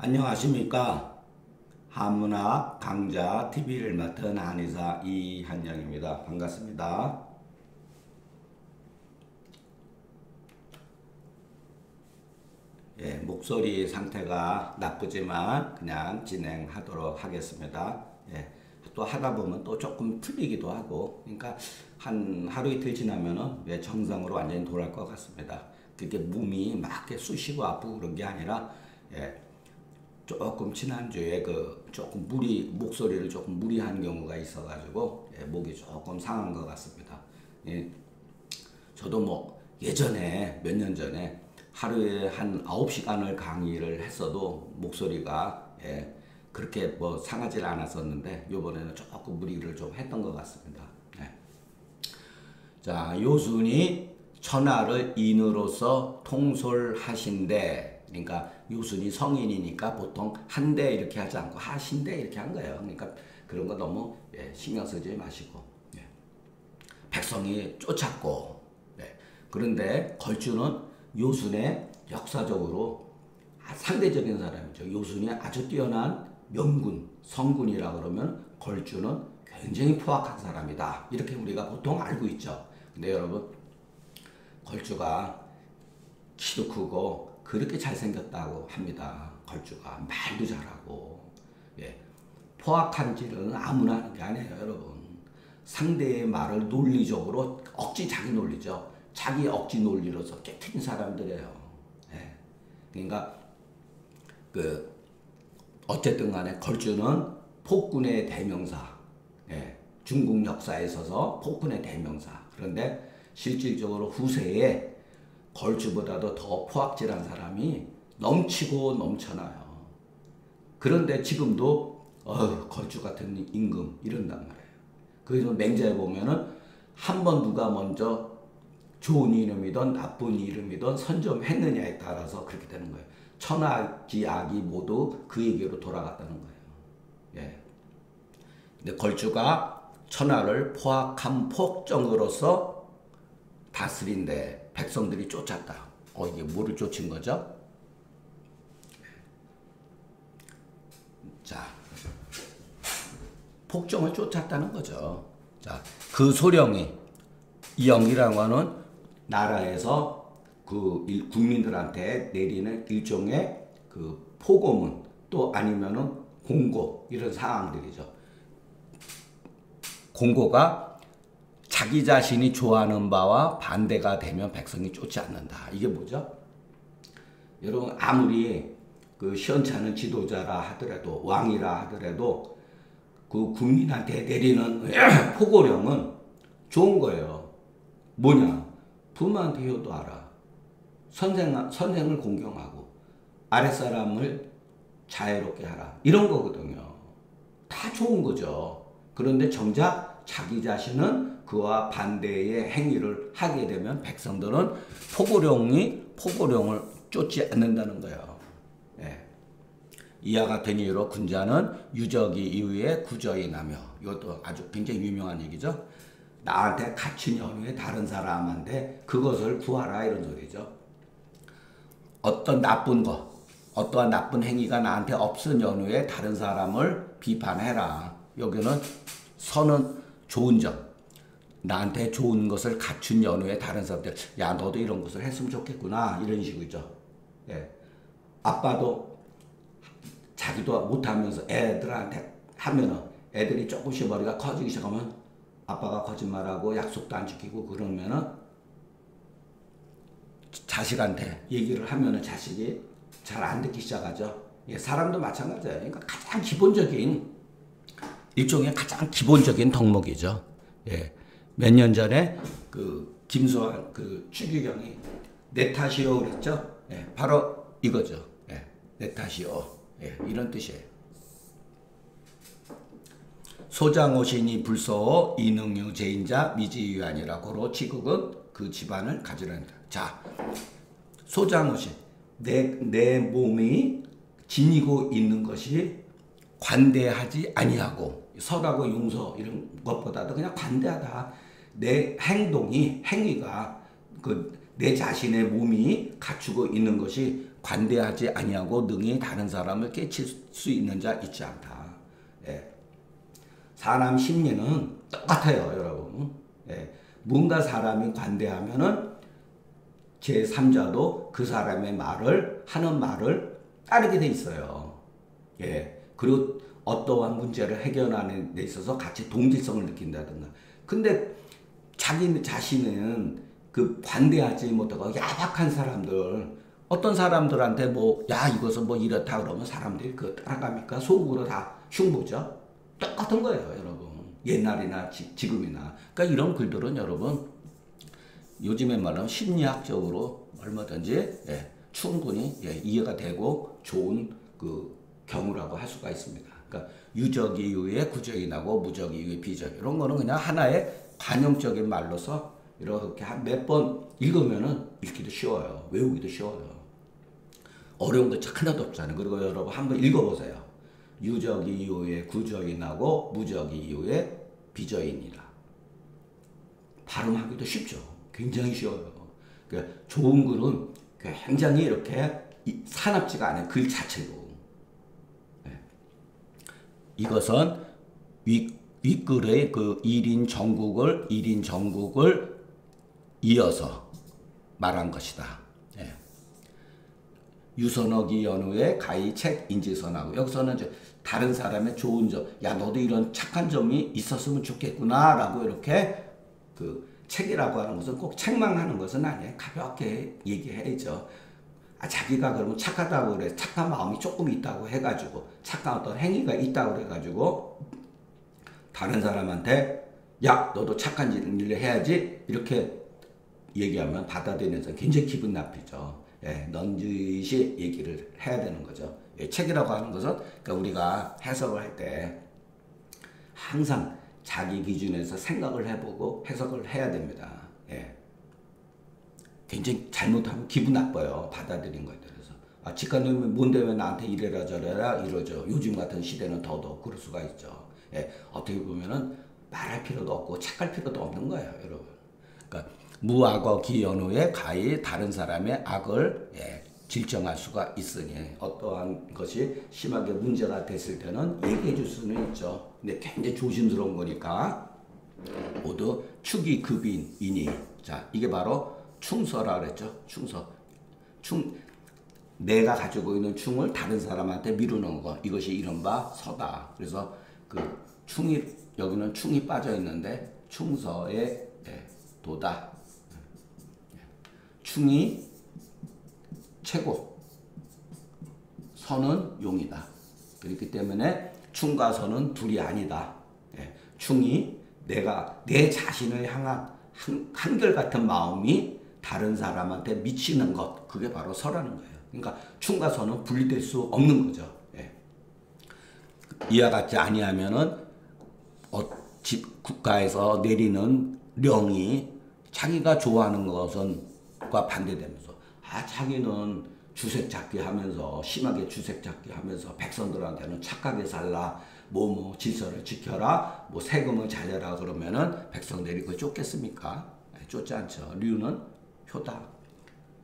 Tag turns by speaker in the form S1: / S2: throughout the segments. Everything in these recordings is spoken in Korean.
S1: 안녕하십니까. 한문학 강좌 TV를 맡은 한의사 이한영입니다. 반갑습니다. 예, 목소리 상태가 나쁘지만 그냥 진행하도록 하겠습니다. 예, 또 하다 보면 또 조금 풀리기도 하고, 그러니까 한 하루 이틀 지나면은 정상으로 완전히 돌아갈 것 같습니다. 그게 몸이 막 이렇게 쑤시고 아프고 그런 게 아니라, 조금 지난주에 조금 목소리를 조금 무리한 경우가 있어가지고 목이 조금 상한 것 같습니다. 저도 뭐 예전에 몇 년 전에 하루에 한 9시간을 강의를 했어도 목소리가 그렇게 뭐 상하지 않았었는데 이번에는 조금 무리를 좀 했던 것 같습니다. 자, 요순이 천하를 인으로서 통솔하신대. 그러니까 요순이 성인이니까 보통 한대 이렇게 하지 않고 하신대 이렇게 한 거예요. 그러니까 그런 거 너무 신경 쓰지 마시고, 백성이 쫓았고, 그런데 걸주는 요순의 역사적으로 상대적인 사람이죠. 요순이 아주 뛰어난 명군, 성군이라 그러면 걸주는 굉장히 포악한 사람이다, 이렇게 우리가 보통 알고 있죠. 근데 여러분, 걸주가 키도 크고 그렇게 잘생겼다고 합니다. 걸주가 말도 잘하고, 포악한 짓은 아무나 하는 게 아니에요. 여러분, 상대의 말을 논리적으로 자기 논리죠. 자기 억지 논리로서 깨트린 사람들이에요. 그러니까 어쨌든 간에 걸주는 폭군의 대명사, 중국 역사에 있어서 폭군의 대명사. 그런데 실질적으로 후세에 걸주보다도 더 포악질한 사람이 넘치고 넘쳐나요. 그런데 지금도 걸주 같은 임금 이런단 말이에요. 그래서 맹자에 보면은 한번 누가 먼저 좋은 이름이든 나쁜 이름이든 선점했느냐에 따라서 그렇게 되는 거예요. 천하기 악이 모두 그에게로 돌아갔다는 거예요. 근데 걸주가 천하를 포악한 폭정으로서 다스린데 백성들이 쫓았다. 이게 뭐를 쫓은 거죠? 자, 폭정을 쫓았다는 거죠. 자, 그 소령이, 이영이라고 하는 나라에서 국민들한테 내리는 일종의 포고문, 또 아니면은 공고, 이런 사항들이죠. 공고가 자기 자신이 좋아하는 바와 반대가 되면 백성이 쫓지 않는다. 이게 뭐죠? 여러분, 아무리 시원찮은 지도자라 하더라도, 왕이라 하더라도 국민한테 내리는 포고령은 좋은 거예요. 뭐냐? 부모한테 효도하라. 선생을 공경하고 아랫사람을 자애롭게 하라. 이런 거거든요. 다 좋은 거죠. 그런데 정작 자기 자신은 그와 반대의 행위를 하게 되면 백성들은 포고령을 쫓지 않는다는 거예요. 이와 같은 이유로 군자는 유적이 이후에 구저히 나며, 이것도 아주 굉장히 유명한 얘기죠. 나한테 갇힌 연후에 다른 사람한테 그것을 구하라, 이런 소리죠. 어떠한 나쁜 행위가 나한테 없은 연후에 다른 사람을 비판해라. 여기는 선은 좋은 점, 나한테 좋은 것을 갖춘 연후에 다른 사람들, 야, 너도 이런 것을 했으면 좋겠구나, 이런 식이죠. 아빠도 자기도 못하면서 애들한테 하면은 애들이 조금씩 머리가 커지기 시작하면 아빠가 거짓말하고 약속도 안 지키고 그러면은 자식한테 얘기를 하면은 자식이 잘 안 듣기 시작하죠. 사람도 마찬가지예요. 그러니까 가장 기본적인, 일종의 가장 기본적인 덕목이죠. 몇 년 전에 김수환 추기경이 내 탓이요 그랬죠. 바로 이거죠. 내 탓이요. 이런 뜻이에요. 소장오신이 불소호 이능유 제인자 미지유한이라 고로 치국은 그 집안을 가지려니다. 자, 소장오신, 내 몸이 지니고 있는 것이 관대하지 아니하고, 설하고 용서 이런 것보다도 그냥 관대하다. 내 행위가 내 자신의 몸이 갖추고 있는 것이 관대하지 아니하고 능히 다른 사람을 깨칠 수 있는 자 있지 않다. 예. 사람 심리는 똑같아요, 여러분. 예. 뭔가 사람이 관대하면은 제3자도 그 사람의 말을 하는 말을 따르게 돼 있어요. 예. 그리고 어떠한 문제를 해결하는 데 있어서 같이 동질성을 느낀다든가. 근데 자기 자신은 그 관대하지 못하고 야박한 사람들, 어떤 사람들한테 뭐, 야, 이것은 뭐 이렇다 그러면 사람들이 그 따라갑니까? 속으로 다 흉보죠? 똑같은 거예요, 여러분. 옛날이나 지금이나. 그러니까 이런 글들은 여러분, 요즘에 말하면 심리학적으로 얼마든지 예, 충분히 예, 이해가 되고 좋은 그 경우라고 할 수가 있습니다. 그러니까 유적 이후에 구적이 나고 무적 이후에 비적 이런 거는 그냥 하나의 관용적인 말로서 이렇게 한 몇 번 읽으면은 읽기도 쉬워요. 외우기도 쉬워요. 어려운 거 하나도 없잖아요. 그리고 여러분 한번 읽어보세요. 유적 이후에 구적이 나고 무적 이후에 비적이니라. 발음하기도 쉽죠. 굉장히 쉬워요. 그러니까 좋은 글은 굉장히 이렇게 사납지가 않아요. 글 자체도. 네. 이것은 윗글의 그 1인 전국을 이어서 말한 것이다. 네. 유선어기 연후에 가히 책 인지선하고 여기서는 이제 다른 사람의 좋은 점, 야 너도 이런 착한 점이 있었으면 좋겠구나라고 이렇게 그 책이라고 하는 것은 꼭 책만 하는 것은 아니에요. 가볍게 얘기해야죠. 아, 자기가 그러면 착하다고 그래. 착한 마음이 조금 있다고 해가지고 착한 어떤 행위가 있다고 그래가지고 다른 사람한테 야 너도 착한 일을 해야지 이렇게 얘기하면 받아들이는 사람 굉장히 기분 나쁘죠. 예, 넌지시 얘기를 해야 되는 거죠. 예, 책이라고 하는 것은 그러니까 우리가 해석을 할 때 항상 자기 기준에서 생각을 해보고 해석을 해야 됩니다. 예. 굉장히 잘못하면 기분 나빠요. 받아들인 거에 대해서. 아, 직관님이 뭔데 왜 나한테 이래라 저래라 이러죠. 요즘 같은 시대는 더더욱 그럴 수가 있죠. 예. 어떻게 보면은 말할 필요도 없고 착할 필요도 없는 거예요, 여러분. 그러니까 무악어 기연후에 가히 다른 사람의 악을 예, 질정할 수가 있으니 어떠한 것이 심하게 문제가 됐을 때는 얘기해 줄 수는 있죠. 근데 굉장히 조심스러운 거니까 모두 축이 급인이니 자 이게 바로 충서라 그랬죠. 내가 가지고 있는 충을 다른 사람한테 미루는 거 이것이 이른바 서다. 그래서 그 충이 여기는 충이 빠져 있는데 충서의 예, 도다. 충이 최고, 선은 용이다. 그렇기 때문에 충과 선은 둘이 아니다. 예, 충이 내가 내 자신을 향한 한결같은 마음이 다른 사람한테 미치는 것 그게 바로 서라는 거예요. 그러니까 충과 선은 분리될 수 없는 거죠. 예. 이와 같지 아니하면은 국가에서 내리는 령이 자기가 좋아하는 것은과 반대되면서 자기는 주색 잡기 하면서 심하게 주색 잡기 하면서 백성들한테는 착하게 살라 뭐 질서를 지켜라 뭐 세금을 잘 내라 그러면은 백성들이 그걸 쫓겠습니까? 쫓지 않죠. 류는 효다.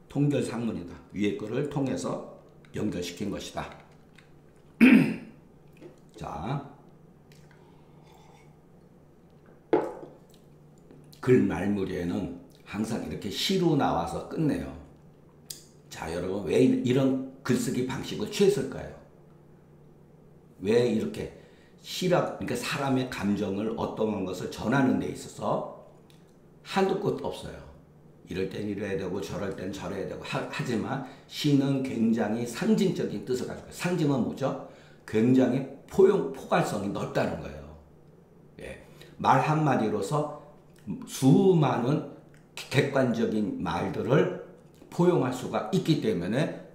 S1: 통결상문이다. 위에 거를 통해서 연결시킨 것이다. 자, 글 말무리에는 항상 이렇게 시로 나와서 끝내요. 자, 여러분 왜 이런 글쓰기 방식을 취했을까요? 왜 이렇게 그러니까 사람의 감정을 어떠한 것을 전하는 데 있어서 한도 끝 없어요. 이럴 땐 이래야 되고 저럴 땐 저래야 되고 하지만 시는 굉장히 상징적인 뜻을 가지고 상징은 뭐죠? 굉장히 포괄성이 넓다는 거예요. 예. 말 한마디로서 수많은 객관적인 말들을 포용할 수가 있기 때문에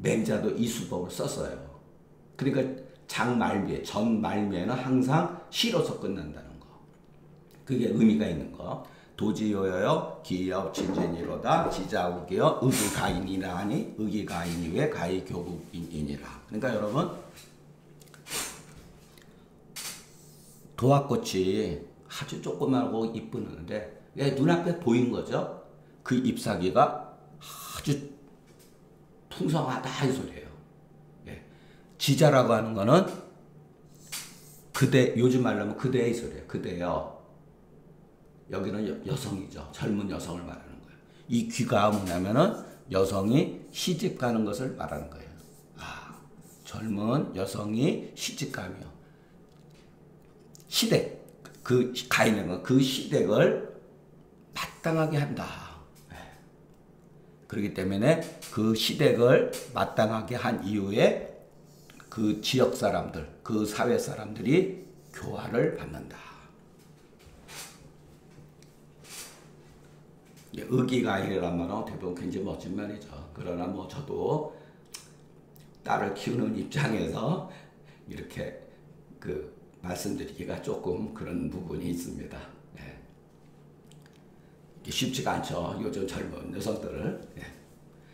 S1: 맹자도 이 수법을 썼어요. 그러니까 장말미에 전말미에는 항상 시로서 끝난다는 거. 그게 의미가 있는 거. 도지요여여 기업 진진이로다 지자우기여 의기가인이라 하니 의기가인이 왜 가히교국인이라. 그러니까 여러분 도화꽃이 아주 조그맣고 이쁘는데 눈앞에 보인 거죠. 그 잎사귀가 아주 풍성하다 이 소리예요. 예. 지자라고 하는 거는 그대, 요즘 말로 하면 그대의 소리예요. 그대여. 여기는 여성이죠. 젊은 여성을 말하는 거예요. 이 귀가 뭐냐면은 여성이 시집 가는 것을 말하는 거예요. 아, 젊은 여성이 시집 가며 시댁, 그 가 있는 거, 그 시댁을 마땅하게 한다. 그렇기 때문에 그 시댁을 마땅하게 한 이후에 그 지역 사람들, 그 사회 사람들이 교화를 받는다. 의기가일이란 말은 대부분 굉장히 멋진 말이죠. 그러나 뭐 저도 딸을 키우는 입장에서 이렇게 그 말씀드리기가 조금 그런 부분이 있습니다. 예. 쉽지가 않죠. 요즘 젊은 여성들을. 예.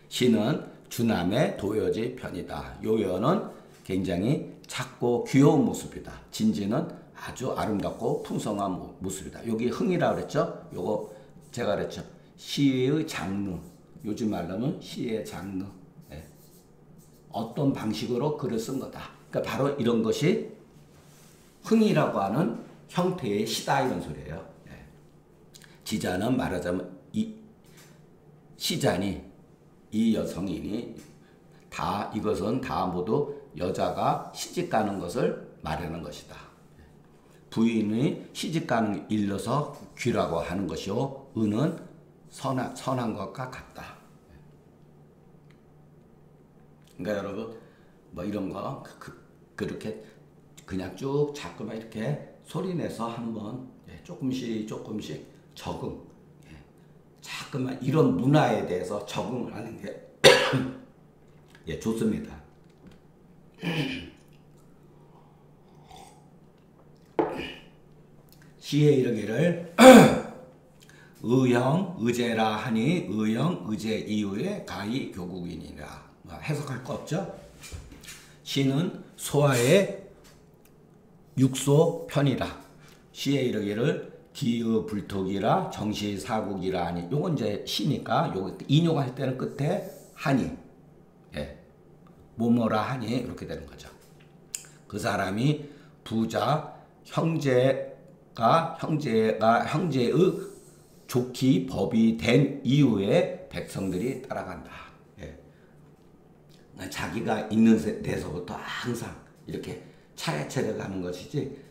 S1: 시는 주남의 도여지 편이다. 요여는 굉장히 작고 귀여운 모습이다. 진지는 아주 아름답고 풍성한 모습이다. 여기 흥이라고 그랬죠? 요거 제가 그랬죠. 시의 장르. 요즘 말로 하면 시의 장르. 예. 어떤 방식으로 글을 쓴 거다. 그러니까 바로 이런 것이 흥이라고 하는 형태의 시다 이런 소리예요. 예. 지자는 말하자면 이 시자니 이 여성이니 다 이것은 다 모두 여자가 시집 가는 것을 말하는 것이다. 부인이 시집 가는 일러서 귀라고 하는 것이요 은은 선한 것과 같다. 그러니까 여러분 뭐 이런 거 그렇게 그냥 쭉 자꾸만 이렇게 소리내서 한번 조금씩 적응. 자꾸만 이런 문화에 대해서 적응을 하는 게 예, 좋습니다. 시에 이르기를 의형 의제라 하니 의형 의제 이후에 가히 교국이니라. 해석할 거 없죠? 시는 소화의 육소 편이라. 시에 이르기를 기의 불톡이라 정시 사국이라 하니 요건 이제 시니까 요거 인용할 때는 끝에 하니 예. 뭐뭐라 하니 이렇게 되는 거죠. 그 사람이 부자 형제의 좋기 법이 된 이후에 백성들이 따라간다. 예. 자기가 있는 데서부터 항상 이렇게 차례차례 가는 것이지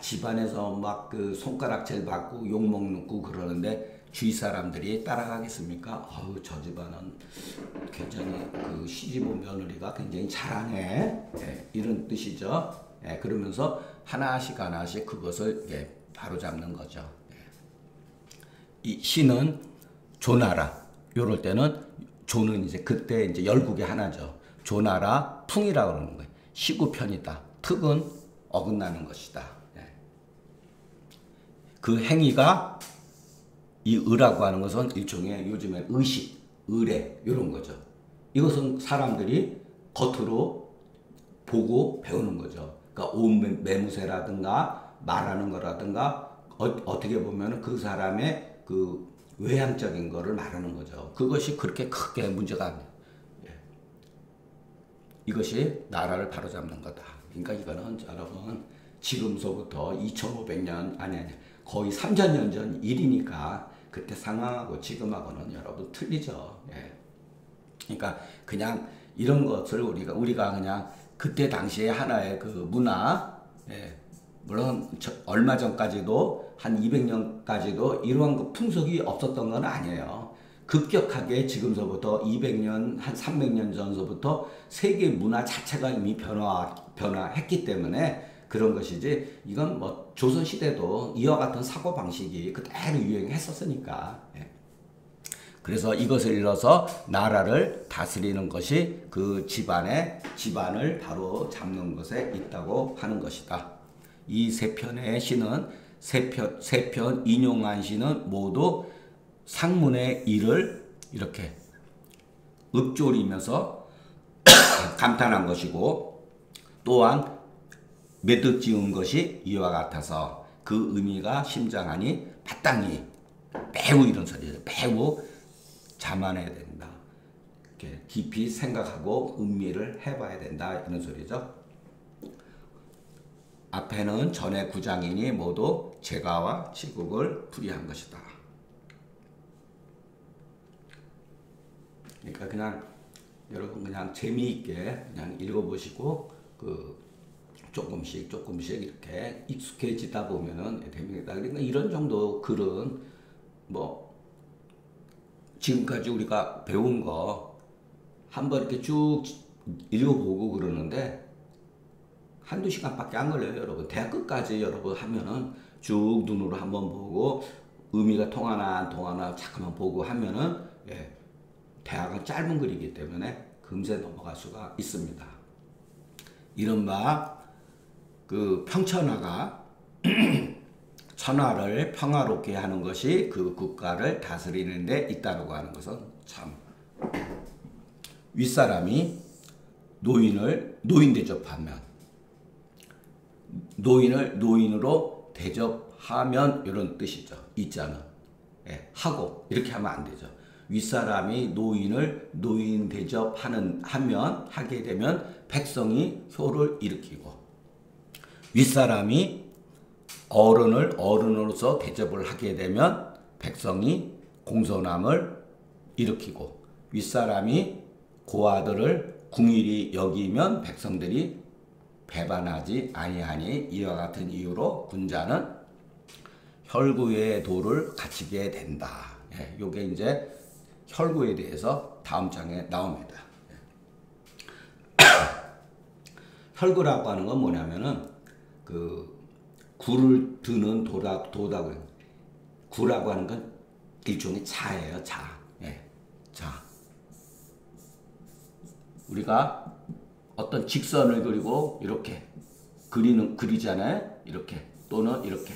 S1: 집안에서 막 그 손가락질 받고 욕먹고 그러는데 주위 사람들이 따라가겠습니까? 어우 저 집안은 굉장히 그 시집온 며느리가 굉장히 잘하네. 예, 이런 뜻이죠. 예, 그러면서 하나씩 그것을 예, 바로잡는 거죠. 예. 이 시는 조나라 요럴 때는 조는 이제 그때 이제 열국의 하나죠. 조나라 풍이라고 그러는 거예요. 시구편이다. 특은 어긋나는 것이다. 예. 그 행위가 이 의라고 하는 것은 일종의 요즘에 의식, 의례 이런 거죠. 이것은 사람들이 겉으로 보고 배우는 거죠. 그러니까 옷 매무새라든가 말하는 거라든가 어떻게 보면 그 사람의 그 외향적인 거를 말하는 거죠. 그것이 그렇게 크게 문제가 안 돼요. 예. 이것이 나라를 바로잡는 거다. 그러니까 이거는 여러분 지금서부터 2500년 아니 거의 3000년 전 일이니까 그때 상황하고 지금하고는 여러분 틀리죠. 예. 그러니까 그냥 이런 것을 우리가 그냥 그때 당시에 하나의 그 문화, 예. 물론 얼마 전까지도 한 200년까지도 이러한 그 풍속이 없었던 건 아니에요. 급격하게 지금서부터 200년, 한 300년 전서부터 세계 문화 자체가 이미 변화했기 때문에 그런 것이지 이건 뭐 조선시대도 이와 같은 사고방식이 그대로 유행했었으니까. 예. 그래서 이것을 일러서 나라를 다스리는 것이 그 집안을 바로 잡는 것에 있다고 하는 것이다. 이 세 편의 시는 세 편 인용한 시는 모두 상문의 일을 이렇게 읊조리면서 감탄한 것이고 또한 매듭 지은 것이 이와 같아서 그 의미가 심장하니 마땅히 매우 이런 소리예요. 매우 자만해야 된다. 이렇게 깊이 생각하고 음미를 해봐야 된다 이런 소리죠. 앞에는 전의 구장이니 모두 재가와 치국을 풀이한 것이다. 그러니까 그냥 여러분 그냥 재미있게 그냥 읽어보시고 조금씩 이렇게 익숙해지다 보면은 됩니다. 그러니까 이런 정도 글은 뭐 지금까지 우리가 배운 거 한번 이렇게 쭉 읽어보고 그러는데 한두 시간밖에 안 걸려요, 여러분. 대학 끝까지 여러분 하면은 쭉 눈으로 한번 보고 의미가 통하나 안 통하나 잠깐만 보고 하면은 대학은 짧은 글이기 때문에 금세 넘어갈 수가 있습니다. 이른바 그 평천하가 천하를 평화롭게 하는 것이 그 국가를 다스리는 데 있다고 하는 것은 참 윗사람이 노인 대접하면 노인을 노인으로 대접하면 이런 뜻이죠. 있잖아. 하고 이렇게 하면 안 되죠. 윗사람이 노인을 노인 하게 되면 백성이 효를 일으키고 윗사람이 어른을 어른으로서 대접을 하게 되면 백성이 공손함을 일으키고 윗사람이 고아들을 궁일이 여기면 백성들이 배반하지 아니하니 이와 같은 이유로 군자는 혈구의 도를 갖추게 된다. 요게 이제 혈구에 대해서 다음 장에 나옵니다. 혈구라고 하는 건 뭐냐면은 그 굴을 드는 도다고 구라고 하는 건 일종의 자예요. 자. 자. 우리가 어떤 직선을 그리고 이렇게 그리잖아요. 이렇게 또는 이렇게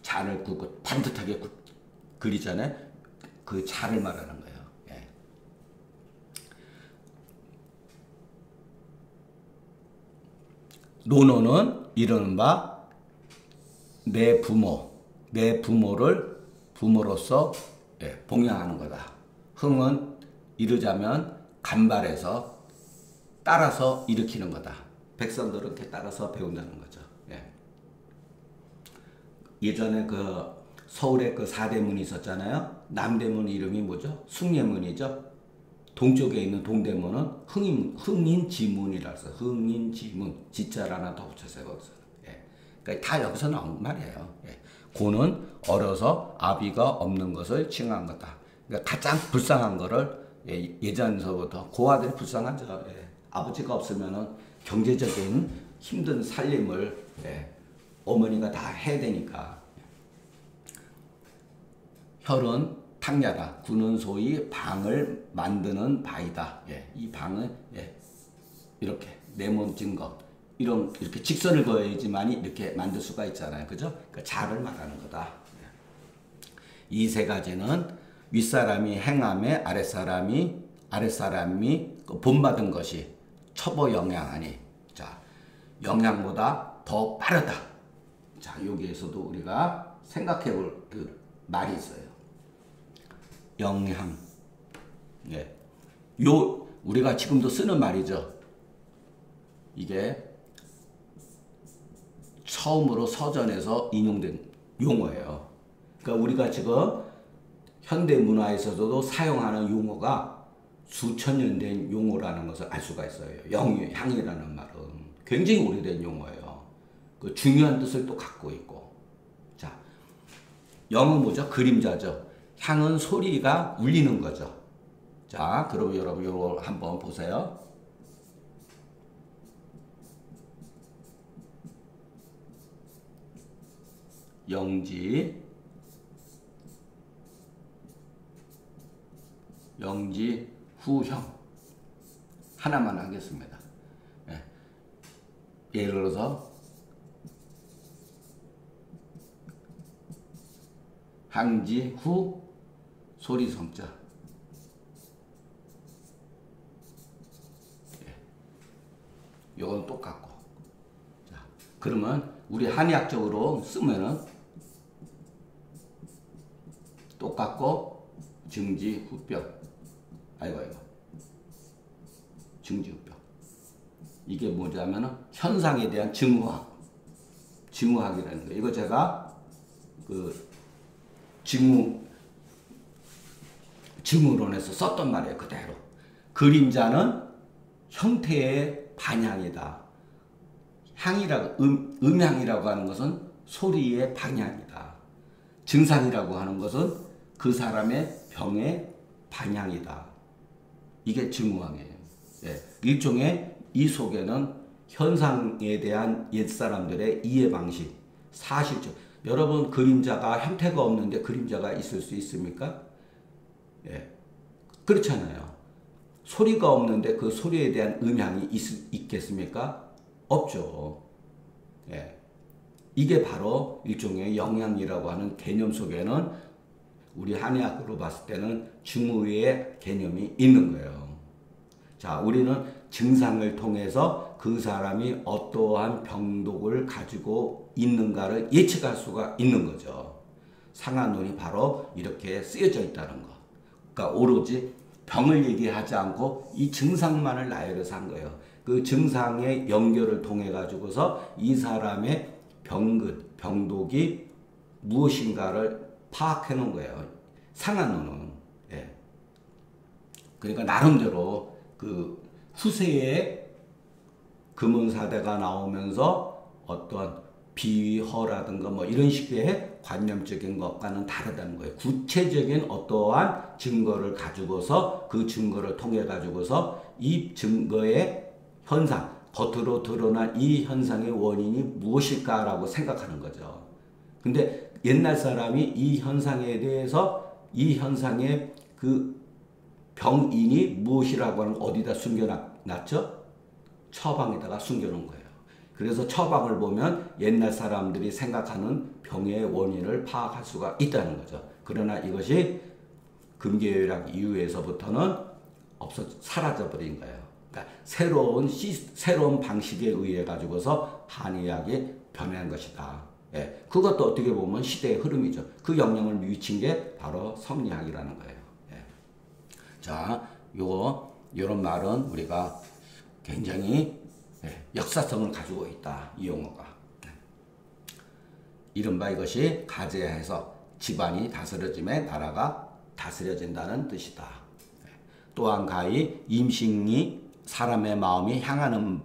S1: 잔을 긋고 반듯하게 그리잖아요. 그 자를 말하는 거예요. 노노는 이르는바 내 부모를 부모로서 봉양하는 거다. 흥은 이르자면 간발해서 따라서 일으키는 거다. 백성들은 이렇게 따라서 배운다는 거죠. 예전에 그 서울에 그 사대문이 있었잖아요. 남대문 이름이 뭐죠? 숭례문이죠. 동쪽에 있는 동대문은 흥인지문이라고 해서 흥인지문 지자를 하나 더 붙였어요. 거기서. 그러니까 다 여기서 나온 말이에요. 고는 어려서 아비가 없는 것을 칭한 거다. 그러니까 가장 불쌍한 거를 예전서부터 고아들이 불쌍하죠. 아버지가 없으면은 경제적인 힘든 살림을 어머니가 다 해야 되니까. 혈은 탕야다. 구는 소위 방을 만드는 바이다. 이 방은 이렇게 네모진 것 이렇게 직선을 그어야지만이 이렇게 만들 수가 있잖아요. 그죠? 그러니까 자를 말하는 거다. 이 세 가지는 윗사람이 행함에 아랫사람이 본받은 것이 첩어 영향하니. 자, 영향보다 더 빠르다. 자, 여기에서도 우리가 생각해 볼 그 말이 있어요. 영향. 우리가 지금도 쓰는 말이죠. 이게 처음으로 서전에서 인용된 용어예요. 그러니까 우리가 지금 현대 문화에서도 사용하는 용어가 수천 년 된 용어라는 것을 알 수가 있어요. 향이라는 말은 굉장히 오래된 용어예요. 그 중요한 뜻을 또 갖고 있고. 자, 영은 뭐죠? 그림자죠. 향은 소리가 울리는 거죠. 자, 그럼 여러분 이거 한번 보세요. 영지 후형 하나만 하겠습니다. 예를 들어서 항지 후 소리 성자. 요건 똑같고. 자, 그러면 우리 한의학적으로 쓰면은 똑같고 증지 후뼈. 아이고. 증지우병. 이게 뭐냐면은 현상에 대한 징후학이라는 거예요. 이거 제가 그 징후론에서 썼던 말이에요. 그대로. 그림자는 형태의 반향이다. 음향이라고 하는 것은 소리의 방향이다. 증상이라고 하는 것은 그 사람의 병의 방향이다. 이게 징후학이에요. 예. 일종의 이 속에는 현상에 대한 옛사람들의 이해 방식, 사실적. 여러분 그림자가 형태가 없는데 그림자가 있을 수 있습니까? 예. 그렇잖아요. 소리가 없는데 그 소리에 대한 음향이 있겠습니까? 없죠. 예. 이게 바로 일종의 영향이라고 하는 개념 속에는 우리 한의학으로 봤을 때는 징후의 개념이 있는 거예요. 자, 우리는 증상을 통해서 그 사람이 어떠한 병독을 가지고 있는가를 예측할 수가 있는 거죠. 상한론이 바로 이렇게 쓰여져 있다는 거. 그러니까 오로지 병을 얘기하지 않고 이 증상만을 나열해서 한 거예요. 그 증상의 연결을 통해 가지고서 이 사람의 병독이 무엇인가를 파악해 놓은 거예요. 상한론은. 예. 그러니까 나름대로 그 후세에 금은사대가 나오면서 어떤 비위허라든가 뭐 이런 식의 관념적인 것과는 다르다는 거예요. 구체적인 어떠한 증거를 가지고서 그 증거를 통해 가지고서 이 증거의 현상, 겉으로 드러난 이 현상의 원인이 무엇일까라고 생각하는 거죠. 근데 옛날 사람이 이 현상에 대해서 이 현상의 그 병인이 무엇이라고 하는 어디다 숨겨놨죠? 처방에다가 숨겨놓은 거예요. 그래서 처방을 보면 옛날 사람들이 생각하는 병의 원인을 파악할 수가 있다는 거죠. 그러나 이것이 금계혈학 이후에서부터는 사라져버린 거예요. 그러니까 새로운 방식에 의해 가지고서 한의학이 변한 것이다. 예, 그것도 어떻게 보면 시대의 흐름이죠. 그 영향을 미친 게 바로 성리학이라는 거예요. 예. 자, 요런 말은 우리가 굉장히 역사성을 가지고 있다. 이 용어가. 이른바 이것이 가제해서 집안이 다스려짐에 나라가 다스려진다는 뜻이다. 또한 가히 임신이 사람의 마음이 향하는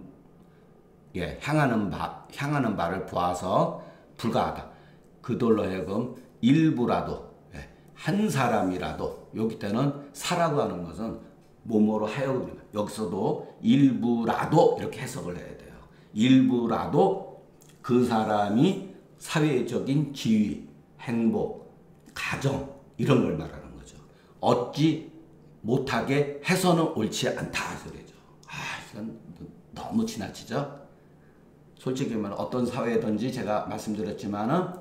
S1: 바를 보아서 불가하다. 그들로 하여금 일부라도 한 사람이라도 여기 때는 사라고 하는 것은 뭐뭐로 하여금 여기서도 일부라도 이렇게 해석을 해야 돼요. 일부라도 그 사람이 사회적인 지위, 행복, 가정 이런 걸 말하는 거죠. 얻지 못하게 해서는 옳지 않다 소리죠. 이건 너무 지나치죠. 솔직히 말하면 어떤 사회든지 제가 말씀드렸지만은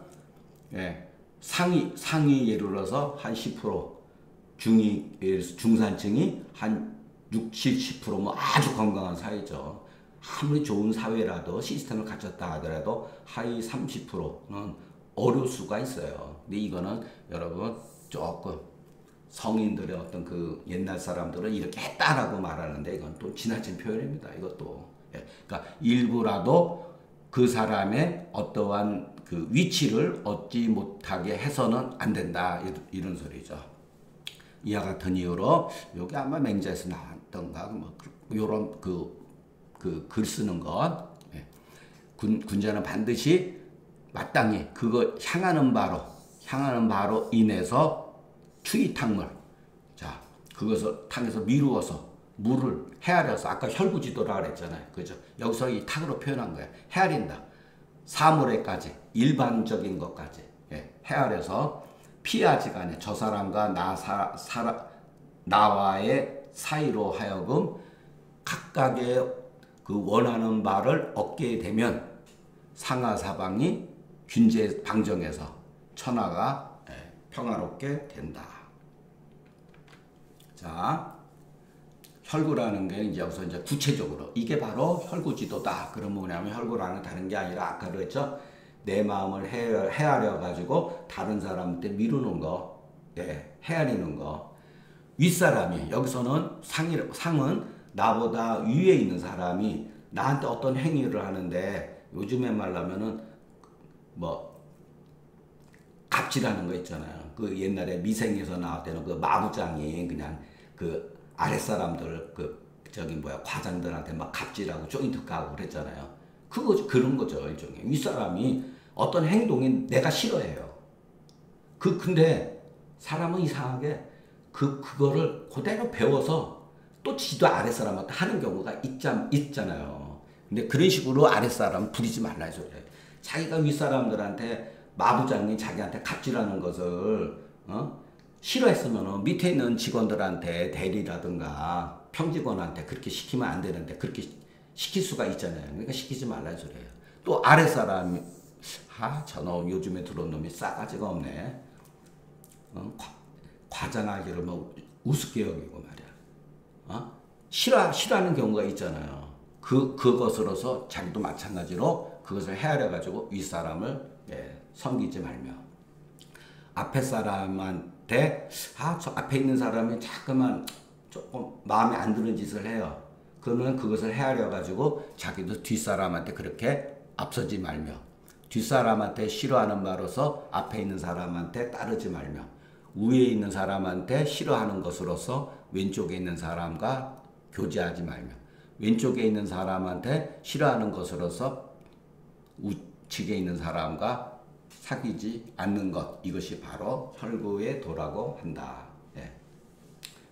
S1: 상위 예를 들어서 한 10% 중산층이 한 60, 70% 뭐 아주 건강한 사회죠. 아무리 좋은 사회라도 시스템을 갖췄다 하더라도 하위 30%는 어려울 수가 있어요. 근데 이거는 여러분 조금 성인들의 어떤 그 옛날 사람들은 이렇게 했다라고 말하는데 이건 또 지나친 표현입니다. 이것도. 그러니까 일부라도 그 사람의 어떠한 그 위치를 얻지 못하게 해서는 안 된다. 이런 소리죠. 이와 같은 이유로 여기 아마 맹자에서 나왔던가 뭐 요런 글 쓰는 것 군자는 반드시 마땅히 그거 향하는 바로 인해서 추이탕물 그것을 탕에서 미루어서 물을 헤아려서 아까 혈구지도라 그랬잖아요. 그죠? 여기서 이 탕으로 표현한 거예요. 헤아린다. 사물에까지 일반적인 것까지 헤아려서 피하지간에 저 사람과 나와의 사이로 하여금 각각의 그 원하는 바를 얻게 되면 상하사방이 균제 방정해서 천하가 평화롭게 된다. 자, 혈구라는 게 이제 여기서 이제 구체적으로 이게 바로 혈구지도다. 그러면 뭐냐면 혈구라는 다른 게 아니라 아까 그랬죠. 내 마음을 헤아려 가지고 다른 사람한테 미루는 거, 헤아리는 거. 윗사람이 여기서는 상은 나보다 위에 있는 사람이 나한테 어떤 행위를 하는데 요즘에 말하면은 뭐 갑질하는 거 있잖아요. 그 옛날에 미생에서 나왔다는 그 마부장이 그냥 그 아랫사람들 과장들한테 막 갑질하고 조인트 까고 그랬잖아요. 그런 거죠, 일종의. 윗사람이 어떤 행동이 내가 싫어해요. 근데 사람은 이상하게 그거를 그대로 배워서 또 지도 아랫사람한테 하는 경우가 있잖아요. 근데 그런 식으로 아랫사람 부리지 말라 이 소리예요. 자기가 윗사람들한테 마부장이 자기한테 갑질하는 것을 싫어했으면 밑에 있는 직원들한테 대리라든가 평직원한테 그렇게 시키면 안 되는데 그렇게 시킬 수가 있잖아요. 그러니까 시키지 말라 이 소리예요. 또 아랫사람이 저놈 요즘에 들어온 놈이 싸가지가 없네. 과장하기를 뭐 우습게 여기고 말이야. 싫어하는 경우가 있잖아요. 그것으로서 자기도 마찬가지로 그것을 헤아려 가지고 윗사람을 섬기지 말며 앞에 사람한테 저 앞에 있는 사람이 자꾸만 조금 마음에 안 드는 짓을 해요. 그러면 그것을 헤아려 가지고 자기도 뒷사람한테 그렇게 앞서지 말며 뒷사람한테 싫어하는 바로서 앞에 있는 사람한테 따르지 말며 위에 있는 사람한테 싫어하는 것으로서 왼쪽에 있는 사람과 교제하지 말며 왼쪽에 있는 사람한테 싫어하는 것으로서 우측에 있는 사람과 사귀지 않는 것, 이것이 바로 혈구의 도라고 한다.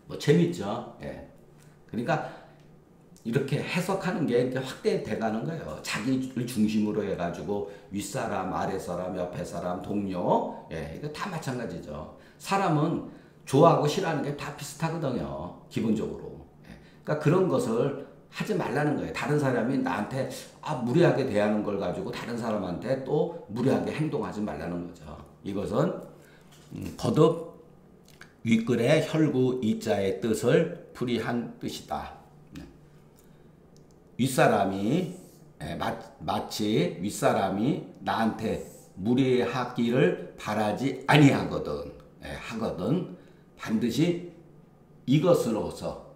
S1: 뭐 재밌죠? 그러니까 이렇게 해석하는 게 이렇게 확대돼 가는 거예요. 자기를 중심으로 해가지고 윗사람, 아랫사람, 옆에 사람, 동료, 이거 다 마찬가지죠. 사람은 좋아하고 싫어하는 게 다 비슷하거든요. 기본적으로. 그러니까 그런 것을 하지 말라는 거예요. 다른 사람이 나한테 무례하게 대하는 걸 가지고 다른 사람한테 또 무례하게 행동하지 말라는 거죠. 이것은 거듭 윗글의 혈구 이자의 뜻을 풀이한 뜻이다. 윗사람이 마치 윗사람이 나한테 무례하기를 바라지 아니하거든. 반드시 이것으로서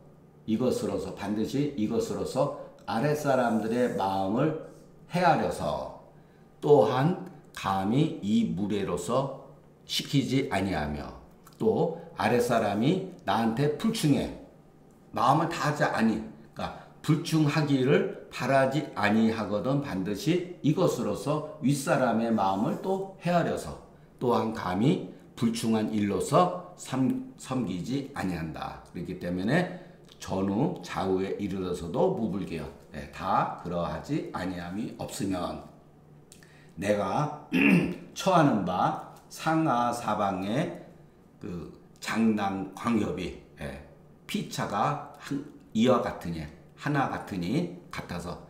S1: 반드시 이것으로서 아랫사람들의 마음을 헤아려서 또한 감히 이 무례로서 시키지 아니하며 또 아랫사람이 나한테 불충해 마음을 다하지 그러니까 불충하기를 바라지 아니하거든 반드시 이것으로서 윗사람의 마음을 또 헤아려서 또한 감히 불충한 일로서 섬기지 아니한다. 그렇기 때문에 전후 좌우에 이르러서도 무불개연 다 그러하지 아니함이 없으면 내가 처하는 바 상하 사방의 그 장남 광협이 피차가 이와 같으니 하나 같아서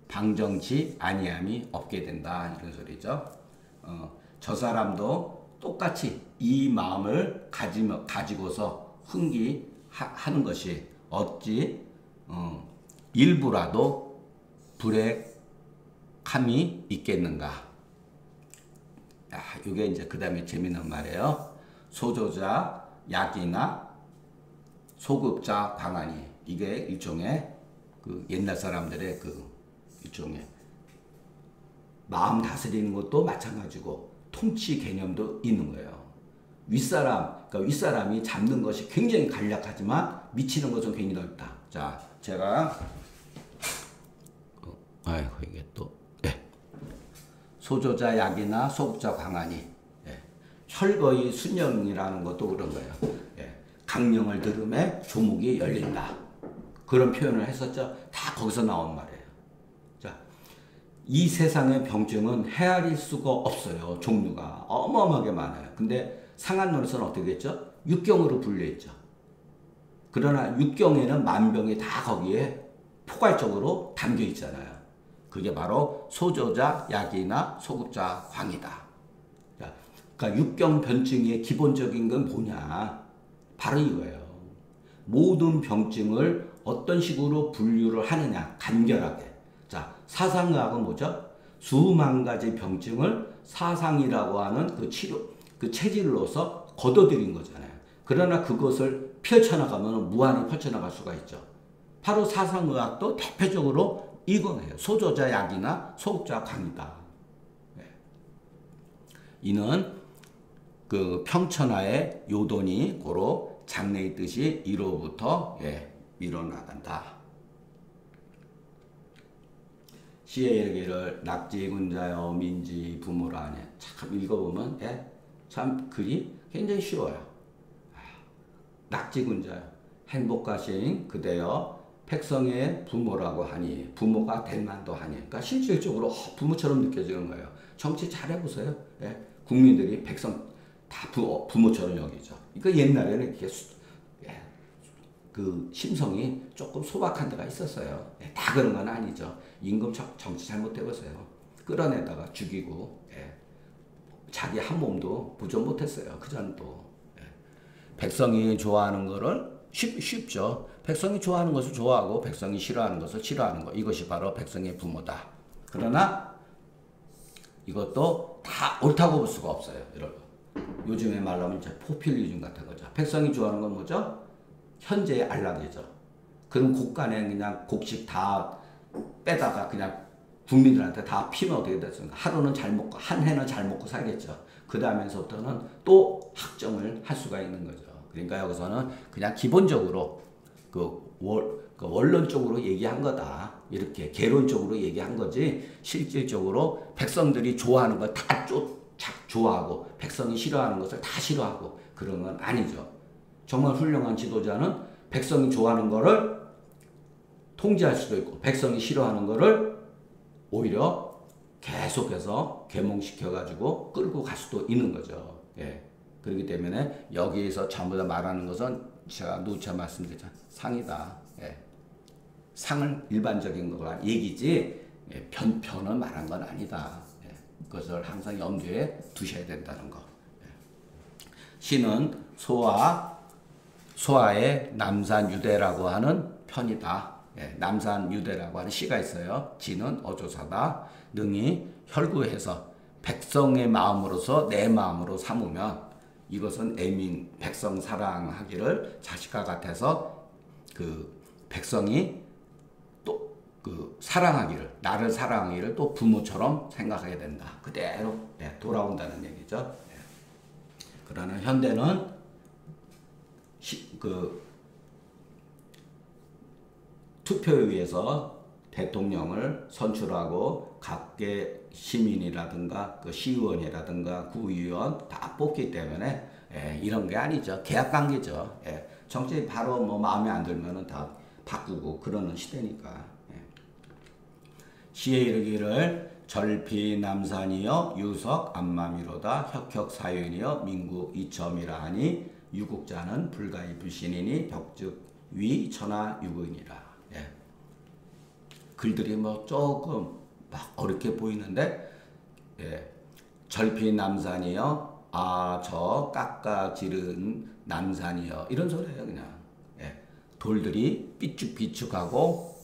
S1: 방정치 아니함이 없게 된다 이런 소리죠. 저 사람도 똑같이 이 마음을 가지고서 흥기하는 것이 어찌 일부라도 불행함이 있겠는가. 이게 이제 그 다음에 재미있는 말이에요. 소조자 약이나 소급자 광안이 이게 일종의 그 옛날 사람들의 그 일종의 마음 다스리는 것도 마찬가지고 통치 개념도 있는 거예요. 그러니까 윗사람이 잡는 것이 굉장히 간략하지만 미치는 것은 굉장히 넓다. 자, 제가 이게 또 소조자 약이나 소급자 광안이 혈거의 순영이라는 것도 그런 거예요. 강령을 들음에 조목이 열린다. 그런 표현을 했었죠. 다 거기서 나온 말이에요. 자, 이 세상의 병증은 헤아릴 수가 없어요. 종류가 어마어마하게 많아요. 근데 상한론에서는 어떻게 됐죠? 육경으로 분류했죠. 그러나 육경에는 만병이 다 거기에 포괄적으로 담겨 있잖아요. 그게 바로 소조자 약이나 소급자 광이다. 그러니까 육경 변증의 기본적인 건 뭐냐? 바로 이거예요. 모든 병증을 어떤 식으로 분류를 하느냐? 간결하게. 자, 사상의학은 뭐죠? 수만 가지 병증을 사상이라고 하는 그 체질로서 걷어들인 거잖아요. 그러나 그것을 펼쳐나가면 무한히 펼쳐나갈 수가 있죠. 바로 사상의학도 대표적으로 이거예요. 소조자 약이나 소극자 강이다. 예. 이는 그 평천하의 요돈이 고로 장래의 뜻이 이로부터 밀어나간다. 시에 이르기를 낙지군자여 민지 부모라. 참 읽어보면 참 글이 굉장히 쉬워요. 낙지군자여 행복하신 그대여 백성의 부모라고 하니 부모가 될 만도 하니. 그러니까 실질적으로 부모처럼 느껴지는 거예요. 정치 잘 해보세요. 국민들이 백성 다 부모처럼 여기죠. 그러니까 옛날에는 이렇게 그 심성이 조금 소박한 데가 있었어요. 다 그런 건 아니죠. 임금 정치 잘못해보세요. 끌어내다가 죽이고 자기 한 몸도 보존 못했어요. 그전도. 백성이 좋아하는 거를 쉽죠. 백성이 좋아하는 것을 좋아하고 백성이 싫어하는 것을 싫어하는 거. 이것이 바로 백성의 부모다. 그러나 이것도 다 옳다고 볼 수가 없어요. 여러분. 요즘에 말로 하면 포퓰리즘 같은 거죠. 백성이 좋아하는 건 뭐죠? 현재의 안락이죠. 그럼 곡간에 그냥 곡식 다 빼다가 그냥 국민들한테 다 피면 어떻게 됐습니까? 하루는 잘 먹고 한 해는 잘 먹고 살겠죠. 그 다음에서부터는 또 학정을 할 수가 있는 거죠. 그러니까 여기서는 그냥 기본적으로 원론적으로 얘기한 거다. 이렇게 개론적으로 얘기한 거지 실질적으로 백성들이 좋아하는 걸 다 좋아하고 백성이 싫어하는 것을 다 싫어하고 그런 건 아니죠. 정말 훌륭한 지도자는 백성이 좋아하는 거를 통제할 수도 있고 백성이 싫어하는 거를 오히려 계속해서 계몽시켜가지고 끌고 갈 수도 있는 거죠. 그렇기 때문에 여기에서 전부 다 말하는 것은 제가 누차 말씀드렸죠. 상이다. 상을 일반적인 거가 얘기지 편을 말한 건 아니다. 그것을 항상 염두에 두셔야 된다는 거. 시는 소아의 남산유대라고 하는 편이다. 남산유대라고 하는 시가 있어요. 지는 어조사다. 능히 혈구해서 백성의 마음으로서 내 마음으로 삼으면 이것은 애민 백성 사랑하기를 자식과 같아서 그 백성이 또 그 사랑하기를 나를 사랑하기를 또 부모처럼 생각하게 된다. 그대로 돌아온다는 얘기죠. 그러나 현대는 투표에 의해서 대통령을 선출하고 각계 시민이라든가 그 시의원이라든가 구의원 다 뽑기 때문에 이런 게 아니죠. 계약관계죠. 정치 바로 뭐 마음에 안 들면은 다 바꾸고 그러는 시대니까. 시에 이르기를 절피 남산이여 유석 안마미로다 혁혁 사윤이여 민구 이첨이라 하니 유국자는 불가이 불신이니 벽즉 위 천하 유근이라. 글들이 뭐 조금 막 어렵게 보이는데 절피 남산이여 저 깎아지른 남산이여 이런 소리예요. 그냥 돌들이 삐죽삐죽하고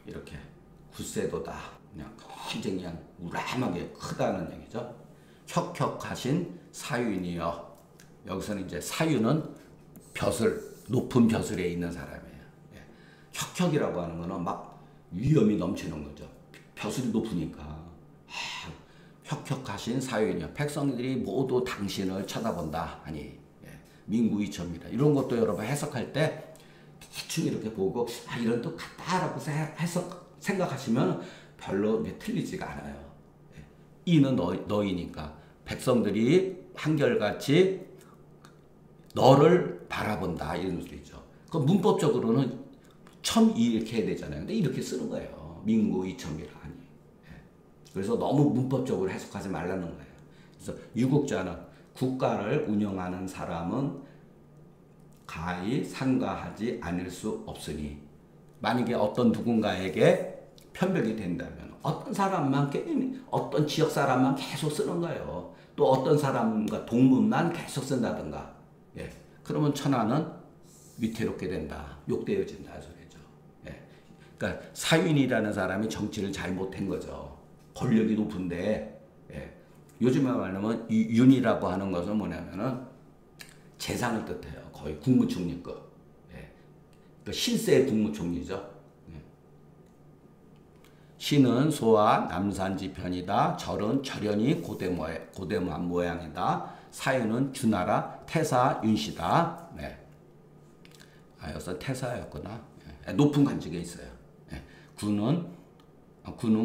S1: 이렇게 굳세도다. 그냥 굉장히 우람하게 크다는 얘기죠. 혁혁하신 사윤이여. 여기서는 이제 사윤은 높은 벼슬에 있는 사람이에요. 혁혁이라고 하는 거는 막 위험이 넘치는 거죠. 벼슬이 높으니까. 혁혁하신 사윤이여. 백성들이 모두 당신을 쳐다본다 하니 민구이첨이다. 이런 것도 여러분 해석할 때 대충 이렇게 보고 이런 뜻 같다라고 생각하시면 별로 틀리지가 않아요. 이는 너희니까 백성들이 한결같이 너를 바라본다 이런 소리죠. 그 문법적으로는 첨이 이렇게 해야 되잖아요. 근데 이렇게 쓰는 거예요. 민구 이첨이라 하니. 그래서 너무 문법적으로 해석하지 말라는 거예요. 그래서 유국자는 국가를 운영하는 사람은 가히 상가하지 않을 수 없으니 만약에 어떤 누군가에게 편벽이 된다면 어떤 사람만 어떤 지역 사람만 계속 쓰는 거예요. 또 어떤 사람과 동문만 계속 쓴다든가. 그러면 천하는 위태롭게 된다. 욕되어진다 소리죠. 그러니까 사윤이라는 사람이 정치를 잘못한 거죠. 권력이 높은데 요즘에 말하면 윤이라고 하는 것은 뭐냐면은 재상을 뜻해요. 거의 국무총리급. 그 신세 국무총리죠. 시는 소와 남산지 편이다. 절은 절연이 고대만 모양이다. 사유는 주나라 태사 윤씨다. 네. 아, 여기서 태사였구나. 네. 높은 관직에 있어요. 네. 군은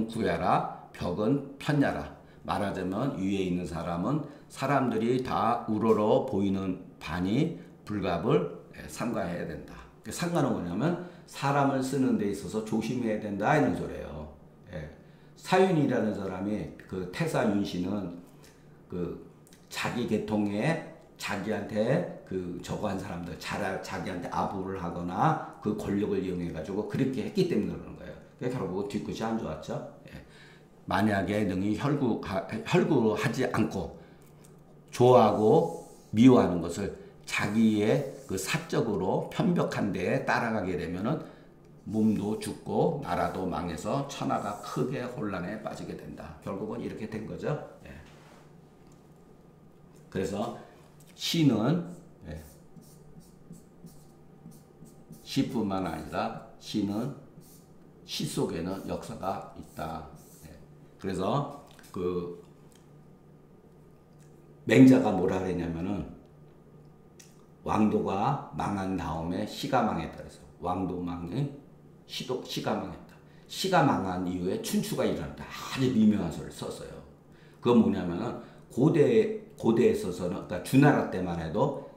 S1: 구야라. 벽은 편야라. 말하자면 위에 있는 사람은 사람들이 다 우러러 보이는 반이 불갑을 삼가해야 된다. 상가는 뭐냐면 사람을 쓰는 데 있어서 조심해야 된다 이런 소리예요. 사윤이라는 사람이 그 태사윤 씨는 그 자기 계통에 자기한테 그 저거 한 사람들 자기한테 아부를 하거나 그 권력을 이용해 가지고 그렇게 했기 때문에 그러는 거예요. 그게 결국 뒤끝이 안 좋았죠. 만약에 능히 혈구로 하지 않고 좋아하고 미워하는 것을 자기의 그 사적으로 편벽한 데에 따라가게 되면은 몸도 죽고 나라도 망해서 천하가 크게 혼란에 빠지게 된다. 결국은 이렇게 된 거죠. 그래서 시는 시뿐만 아니라 시는 시 속에는 역사가 있다. 그래서 그 맹자가 뭐라 그랬냐면은 왕도가 망한 다음에 시가 망했다 그래서 왕도 망해 시가 망했다. 시가 망한 이후에 춘추가 일어났다. 아주 미묘한 소리를 썼어요. 그건 뭐냐면은 고대에 있어서는 그러니까 주나라 때만 해도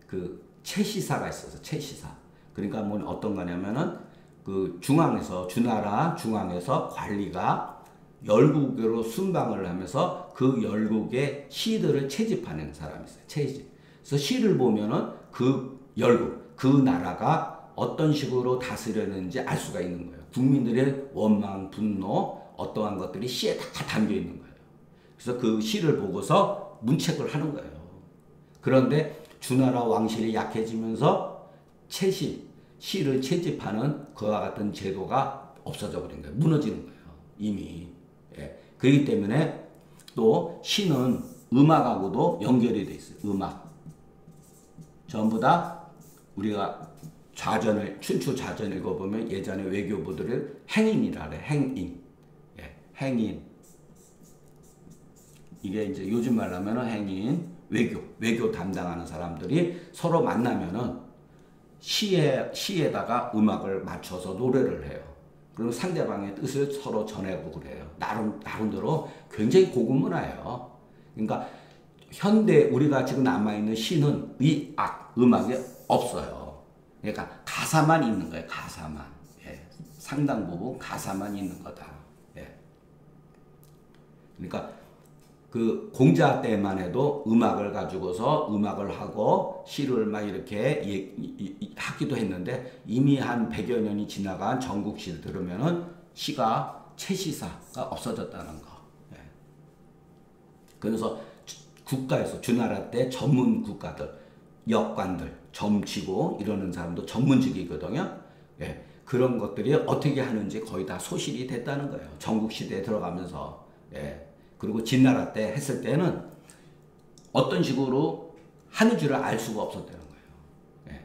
S1: 그 채시사가 있어서 채시사. 그러니까 뭐 어떤 거냐면은 그 주나라 중앙에서 관리가 열국으로 순방을 하면서 그 열국의 시들을 채집하는 사람이 있어요. 채집. 그래서 시를 보면은 그 열국, 그 나라가 어떤 식으로 다스렸는지 알 수가 있는 거예요. 국민들의 원망, 분노, 어떠한 것들이 시에 다 담겨 있는 거예요. 그래서 그 시를 보고서 문책을 하는 거예요. 그런데 주나라 왕실이 약해지면서 시를 채집하는 그와 같은 제도가 없어져 버린 거예요. 무너지는 거예요. 이미. 그렇기 때문에 또 시는 음악하고도 연결이 돼 있어요. 음악. 전부 다 우리가 춘추 좌전 읽어보면 예전에 외교부들을 행인이라 그래. 행인. 행인. 이게 이제 요즘 말로 하면 행인, 외교 담당하는 사람들이 서로 만나면은 시에다가 음악을 맞춰서 노래를 해요. 그러면 상대방의 뜻을 서로 전하고 그래요. 나름대로 굉장히 고급 문화예요. 그러니까 현대 우리가 지금 남아있는 시는 음악이 없어요. 그러니까 가사만 있는 거예요. 가사만. 상당 부분 가사만 있는 거다. 그러니까 그 공자 때만 해도 음악을 가지고서 음악을 하고 시를 막 이렇게 하기도 했는데 이미 한 100여 년이 지나간 전국시를 들으면은 시가 채시사가 없어졌다는 거. 그래서 국가에서 주나라 때 전문 국가들, 역관들, 점치고 이러는 사람도 전문직이거든요. 그런 것들이 어떻게 하는지 거의 다 소실이 됐다는 거예요. 전국시대에 들어가면서. 그리고 진나라 때 했을 때는 어떤 식으로 하는 줄을 알 수가 없었다는 거예요.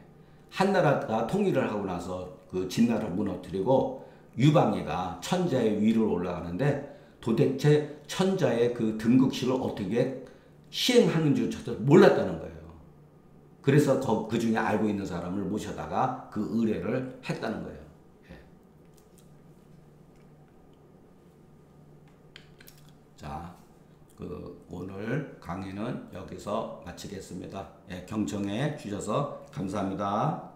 S1: 한나라가 통일을 하고 나서 그 진나라를 무너뜨리고 유방이가 천자의 위로 올라가는데 도대체 천자의 그 등극식을 어떻게 시행하는 줄조차 몰랐다는 거예요. 그래서 그 중에 알고 있는 사람을 모셔다가 그 의뢰를 했다는 거예요. 자, 오늘 강의는 여기서 마치겠습니다. 경청해 주셔서 감사합니다.